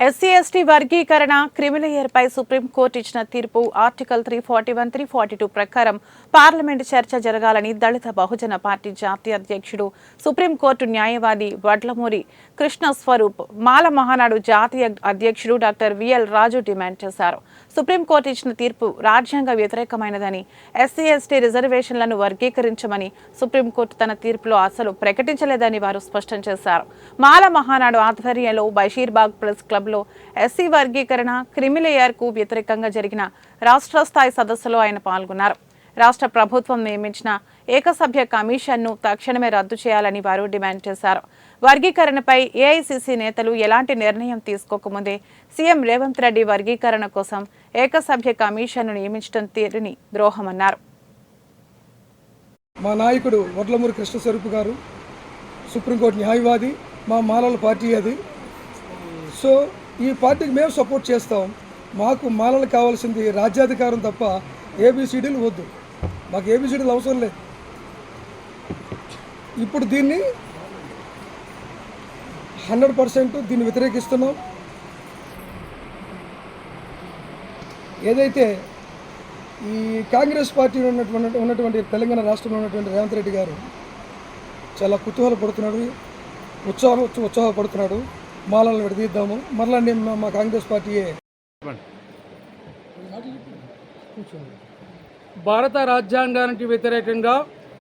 SC ST వర్గీకరణ క్రిమిలేయర్పై supreme court ఇచ్చిన తీర్పు ఆర్టికల్ 341, 342 ప్రకారం పార్లమెంటు చర్చ జరగాలని దళిత బహుజన పార్టీ జాతీయ అధ్యక్షుడు, సుప్రీంకోర్టు న్యాయవాది వడ్లమూరి కృష్ణస్వరూప్, మాల మహానాడు జాతీయ అధ్యక్షుడు డాక్టర్ విఎల్ రాజు డిమాండ్ చేశారు. సుప్రీంకోర్టు ఇచ్చిన తీర్పు రాజ్యాంగ వ్యతిరేకమైనదని, ఎస్సీ ఎస్టీ రిజర్వేషన్లను వర్గీకరించమని సుప్రీంకోర్టు తన తీర్పులో అసలు ప్రకటించలేదని వారు స్పష్టం చేశారు. మాల మహానాడు ఆధ్వర్యంలో బషీర్బాగ్ ప్రెస్ క్లబ్ లో ఎస్సీ వర్గీకరణ క్రిమిలేయర్కు వ్యతిరేకంగా జరిగిన రాష్ట్ర స్థాయి సదస్సులో ఆయన పాల్గొన్నారు. రాష్ట్ర ప్రభుత్వం నియమించిన ఏకసభ్య కమిషన్ను తక్షణమే రద్దు చేయాలని వారు డిమాండ్ చేశారు. వర్గీకరణపై ఏఐసీసీ నేతలు ఎలాంటి నిర్ణయం తీసుకోకముందే సీఎం రేవంత్ రెడ్డి వర్గీకరణ కోసం ఏకసభ్య కమిషన్ను నియమించడం తీరుని ద్రోహమన్నారు. మా నాయకుడు వడ్లమూరి కృష్ణస్వరూప్ గారు సుప్రీంకోర్టు న్యాయవాది, మా మాలల పార్టీ అది. సో ఈ పార్టీకి మేము సపోర్ట్ చేస్తాం. మాకు మాలలకు కావాల్సింది రాజ్యాధికారం తప్ప ఏబిసిడీలు వద్దు. మాకు ఏబిసిడీలు అవసరం లేదు. ఇప్పుడు దీన్ని 100% దీన్ని వ్యతిరేకిస్తున్నాం. ఏదైతే ఈ కాంగ్రెస్ పార్టీ ఉన్నటువంటి తెలంగాణ రాష్ట్రంలో ఉన్నటువంటి రేవంత్ రెడ్డి గారు చాలా కుతూహలపడుతున్నాడు, ఉత్సాహపడుతున్నాడు. మాలను విడదీద్దాము, మరలా నేను మా కాంగ్రెస్ పార్టీయే. భారత రాజ్యాంగానికి వ్యతిరేకంగా